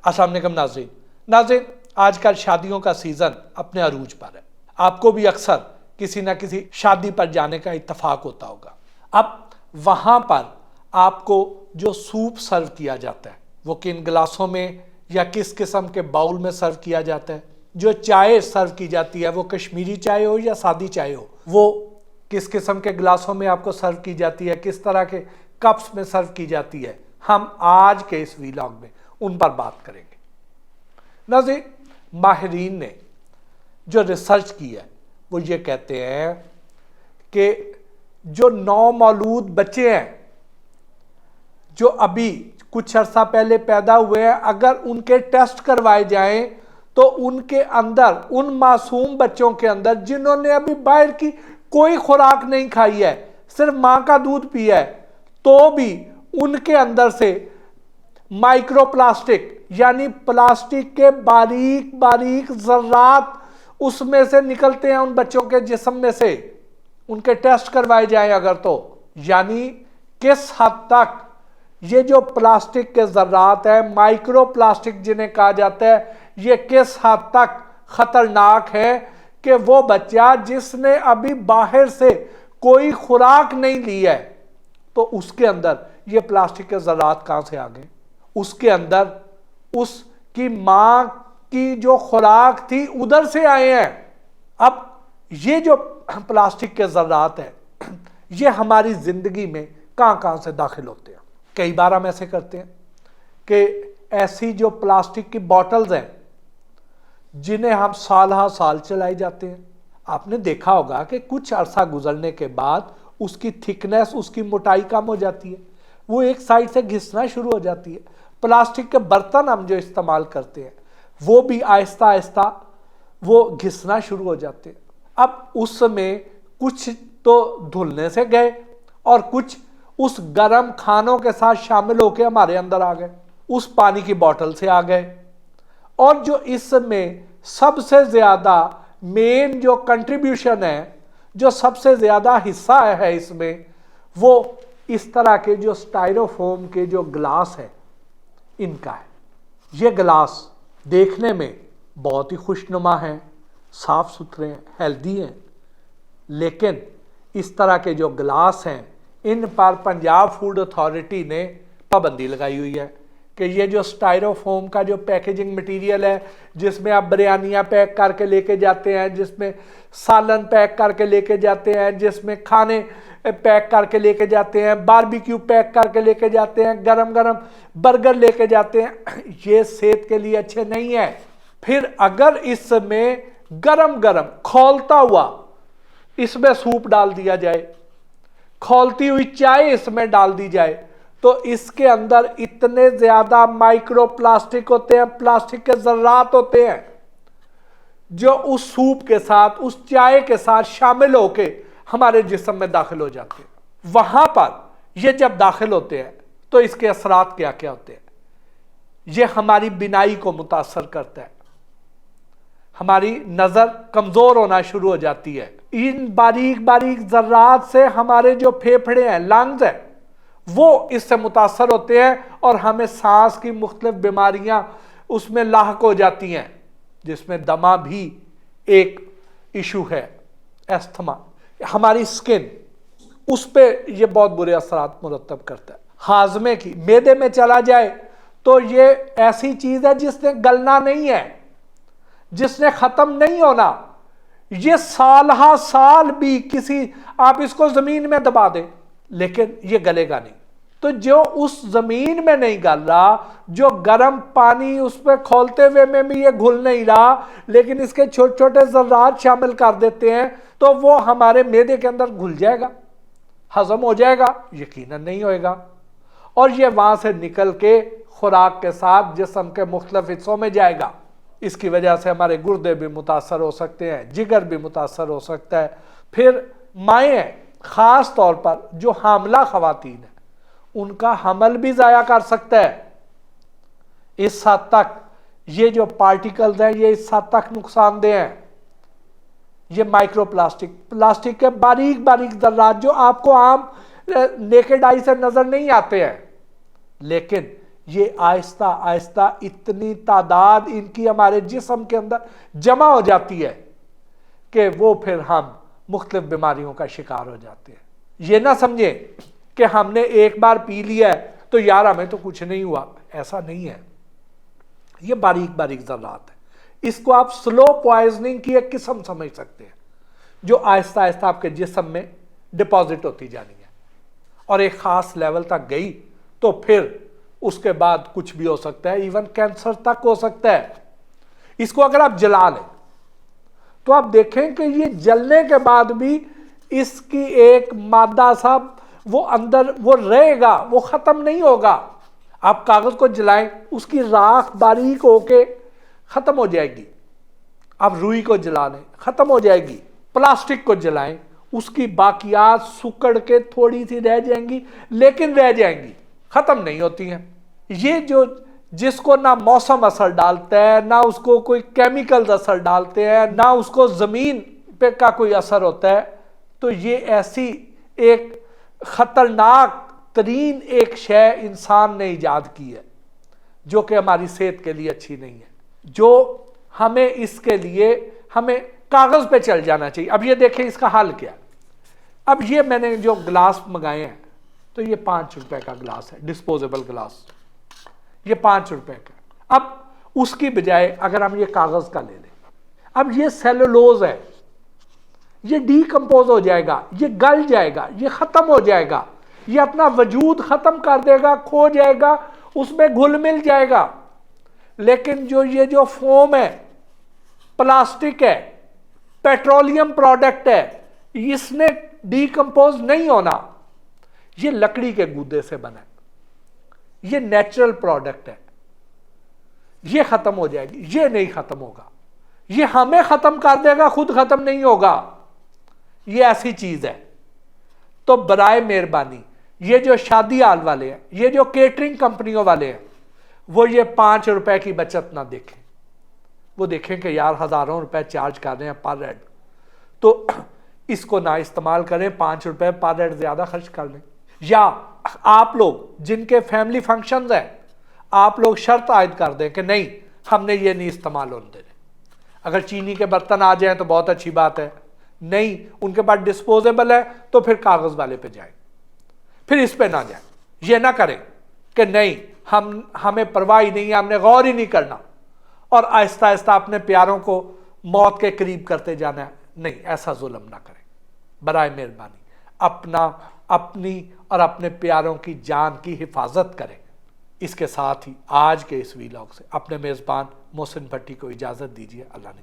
السلام علیکم ناظرین، آج کل شادیوں کا سیزن اپنے عروج پر ہے۔ آپ کو بھی اکثر کسی نہ کسی شادی پر جانے کا اتفاق ہوتا ہوگا۔ اب وہاں پر آپ کو جو سوپ سرو کیا جاتا ہے وہ کن گلاسوں میں یا کس قسم کے باؤل میں سرو کیا جاتا ہے، جو چائے سرو کی جاتی ہے وہ کشمیری چائے ہو یا سادی چائے ہو، وہ کس قسم کے گلاسوں میں آپ کو سرو کی جاتی ہے، کس طرح کے کپس میں سرو کی جاتی ہے، ہم آج کے اس ویلاگ میں ان پر بات کریں گے۔ ناظرین، ماہرین نے جو ریسرچ کی ہے وہ یہ کہتے ہیں کہ جو نومولود بچے ہیں جو ابھی کچھ عرصہ پہلے پیدا ہوئے ہیں، اگر ان کے ٹیسٹ کروائے جائیں تو ان کے اندر، ان معصوم بچوں کے اندر جنہوں نے ابھی باہر کی کوئی خوراک نہیں کھائی ہے، صرف ماں کا دودھ پیا ہے، تو بھی ان کے اندر سے مائکرو پلاسٹک یعنی پلاسٹک کے باریک باریک ذرات اس میں سے نکلتے ہیں ان بچوں کے جسم میں سے، ان کے ٹیسٹ کروائے جائیں اگر تو، یعنی کس حد تک یہ جو پلاسٹک کے ذرات ہیں، مائکرو پلاسٹک جنہیں کہا جاتا ہے، یہ کس حد تک خطرناک ہے کہ وہ بچہ جس نے ابھی باہر سے کوئی خوراک نہیں لی ہے تو اس کے اندر یہ پلاسٹک کے ذرات کہاں سے آ گئے؟ اس کے اندر اس کی ماں کی جو خوراک تھی ادھر سے آئے ہیں۔ اب یہ جو پلاسٹک کے ذرات ہیں یہ ہماری زندگی میں کہاں سے داخل ہوتے ہیں؟ کئی بار ہم ایسے کرتے ہیں کہ ایسی جو پلاسٹک کی بوٹلز ہیں جنہیں ہم سال ہا سال چلائے جاتے ہیں، آپ نے دیکھا ہوگا کہ کچھ عرصہ گزرنے کے بعد اس کی تھکنیس، اس کی موٹائی کم ہو جاتی ہے، وہ ایک سائڈ سے گھسنا شروع ہو جاتی ہے۔ پلاسٹک کے برتن ہم جو استعمال کرتے ہیں وہ بھی آہستہ آہستہ وہ گھسنا شروع ہو جاتے ہیں۔ اب اس میں کچھ تو دھلنے سے گئے اور کچھ اس گرم کھانوں کے ساتھ شامل ہو کے ہمارے اندر آ گئے، اس پانی کی بوٹل سے آ گئے، اور جو اس میں سب سے زیادہ مین جو کنٹریبیوشن ہے، جو سب سے زیادہ حصہ ہے اس میں، وہ اس طرح کے جو سٹائروفوم کے جو گلاس ہیں ان کا ہے۔ یہ گلاس دیکھنے میں بہت ہی خوشنما ہیں، صاف ستھرے ہیں، ہیلدی ہیں، لیکن اس طرح کے جو گلاس ہیں ان پر پنجاب فوڈ اتھارٹی نے پابندی لگائی ہوئی ہے کہ یہ جو سٹائروفوم کا جو پیکیجنگ مٹیریل ہے، جس میں آپ بریانیاں پیک کر کے لے کے جاتے ہیں، جس میں سالن پیک کر کے لے کے جاتے ہیں، جس میں کھانے پیک کر کے لے کے جاتے ہیں، باربیکیو پیک کر کے لے کے جاتے ہیں، گرم گرم برگر لے کے جاتے ہیں، یہ صحت کے لیے اچھے نہیں ہیں۔ پھر اگر اس میں گرم گرم کھولتا ہوا اس میں سوپ ڈال دیا جائے، کھولتی ہوئی چائے اس میں ڈال دی جائے، تو اس کے اندر اتنے زیادہ مائکرو پلاسٹک ہوتے ہیں، پلاسٹک کے ذرات ہوتے ہیں جو اس سوپ کے ساتھ، اس چائے کے ساتھ شامل ہو کے ہمارے جسم میں داخل ہو جاتے ہیں۔ وہاں پر یہ جب داخل ہوتے ہیں تو اس کے اثرات کیا کیا ہوتے ہیں؟ یہ ہماری بینائی کو متاثر کرتا ہے، ہماری نظر کمزور ہونا شروع ہو جاتی ہے، ان باریک باریک ذرات سے ہمارے جو پھیپھڑے ہیں، لنگز ہیں، وہ اس سے متاثر ہوتے ہیں اور ہمیں سانس کی مختلف بیماریاں اس میں لاحق ہو جاتی ہیں، جس میں دمہ بھی ایک ایشو ہے، استھما۔ ہماری سکن، اس پہ یہ بہت برے اثرات مرتب کرتا ہے۔ ہاضمے کی، معدے میں چلا جائے تو یہ ایسی چیز ہے جس نے گلنا نہیں ہے، جس نے ختم نہیں ہونا، یہ سال ہا سال بھی کسی، آپ اس کو زمین میں دبا دیں لیکن یہ گلے گا نہیں۔ تو جو اس زمین میں نہیں گل رہا، جو گرم پانی اس پہ کھولتے ہوئے میں بھی یہ گھل نہیں رہا، لیکن اس کے چھوٹے چھوٹے ذرات شامل کر دیتے ہیں، تو وہ ہمارے معدے کے اندر گھل جائے گا، ہضم ہو جائے گا؟ یقیناً نہیں ہوئے گا، اور یہ وہاں سے نکل کے خوراک کے ساتھ جسم کے مختلف حصوں میں جائے گا۔ اس کی وجہ سے ہمارے گردے بھی متاثر ہو سکتے ہیں، جگر بھی متاثر ہو سکتا ہے۔ پھر مائیں ہیں، خاص طور پر جو حاملہ خواتین ہیں، ان کا حمل بھی ضائع کر سکتا ہے۔ اس حد تک یہ جو پارٹیکلز ہیں یہ اس حد تک نقصان دہ ہیں۔ یہ مائکرو پلاسٹک، پلاسٹک کے باریک باریک ذرات جو آپ کو عام نیکڈ آئی سے نظر نہیں آتے ہیں، لیکن یہ آہستہ آہستہ اتنی تعداد ان کی ہمارے جسم کے اندر جمع ہو جاتی ہے کہ وہ پھر ہم مختلف بیماریوں کا شکار ہو جاتے ہیں۔ یہ نہ سمجھیں کہ ہم نے ایک بار پی لیا ہے تو یار ہمیں تو کچھ نہیں ہوا، ایسا نہیں ہے۔ یہ باریک باریک ذرات ہیں، اس کو آپ سلو پوائزننگ کی ایک قسم سمجھ سکتے ہیں، جو آہستہ آہستہ آپ کے جسم میں ڈپازٹ ہوتی جانی ہے، اور ایک خاص لیول تک گئی تو پھر اس کے بعد کچھ بھی ہو سکتا ہے، ایون کینسر تک ہو سکتا ہے۔ اس کو اگر آپ جلا لیں تو آپ دیکھیں کہ یہ جلنے کے بعد بھی اس کی ایک مادہ سا وہ اندر وہ رہے گا، وہ ختم نہیں ہوگا۔ آپ کاغذ کو جلائیں، اس کی راکھ باریک ہو کے ختم ہو جائے گی۔ آپ روئی کو جلا لیں، ختم ہو جائے گی۔ پلاسٹک کو جلائیں، اس کی باقیات سکڑ کے تھوڑی سی رہ جائیں گی، لیکن رہ جائیں گی، ختم نہیں ہوتی ہیں۔ یہ جو جس کو نہ موسم اثر ڈالتا ہے، نہ اس کو کوئی کیمیکلز اثر ڈالتے ہیں، نہ اس کو زمین پہ کا کوئی اثر ہوتا ہے، تو یہ ایسی ایک خطرناک ترین ایک شے انسان نے ایجاد کی ہے جو کہ ہماری صحت کے لیے اچھی نہیں ہے، جو ہمیں اس کے لیے ہمیں کاغذ پہ چل جانا چاہیے۔ اب یہ دیکھیں اس کا حل کیا ہے۔ اب یہ میں نے جو گلاس منگائے ہیں تو یہ 5 روپے کا گلاس ہے، ڈسپوزیبل گلاس، یہ 5 روپے کا۔ اب اس کی بجائے اگر ہم یہ کاغذ کا لے لیں، اب یہ سیلولوز ہے، یہ ڈی کمپوز ہو جائے گا، یہ گل جائے گا، یہ ختم ہو جائے گا، یہ اپنا وجود ختم کر دے گا، کھو جائے گا، اس میں گھل مل جائے گا۔ لیکن یہ جو فوم ہے، پلاسٹک ہے، پیٹرولیم پروڈکٹ ہے، اس نے ڈی کمپوز نہیں ہونا۔ یہ لکڑی کے گودے سے بنا ہے، یہ نیچرل پروڈکٹ ہے، یہ ختم ہو جائے گی، یہ نہیں ختم ہوگا، یہ ہمیں ختم کر دے گا، خود ختم نہیں ہوگا۔ یہ ایسی چیز ہے۔ تو برائے مہربانی یہ جو شادی ہال والے ہیں، یہ جو کیٹرنگ کمپنیوں والے ہیں، وہ یہ 5 روپے کی بچت نہ دیکھیں، وہ دیکھیں کہ یار ہزاروں روپے چارج کر رہے ہیں پر ہیڈ، تو اس کو نہ استعمال کریں، 5 روپے پر ہیڈ زیادہ خرچ کر لیں۔ یا آپ لوگ جن کے فیملی فنکشنز ہیں، آپ لوگ شرط عائد کر دیں کہ نہیں، ہم نے یہ نہیں استعمال ہونے دینے۔ اگر چینی کے برتن آ جائیں تو بہت اچھی بات ہے، نہیں ان کے پاس ڈسپوزیبل ہے تو پھر کاغذ والے پہ جائیں، پھر اس پہ نہ جائیں۔ یہ نہ کریں کہ نہیں ہمیں پرواہ ہی نہیں ہے، ہم نے غور ہی نہیں کرنا، اور آہستہ آہستہ اپنے پیاروں کو موت کے قریب کرتے جانا ہے۔ نہیں، ایسا ظلم نہ کریں، برائے مہربانی اپنی اور اپنے پیاروں کی جان کی حفاظت کریں۔ اس کے ساتھ ہی آج کے اس ویلاگ سے اپنے میزبان محسن بھٹی کو اجازت دیجیے۔ اللہ نے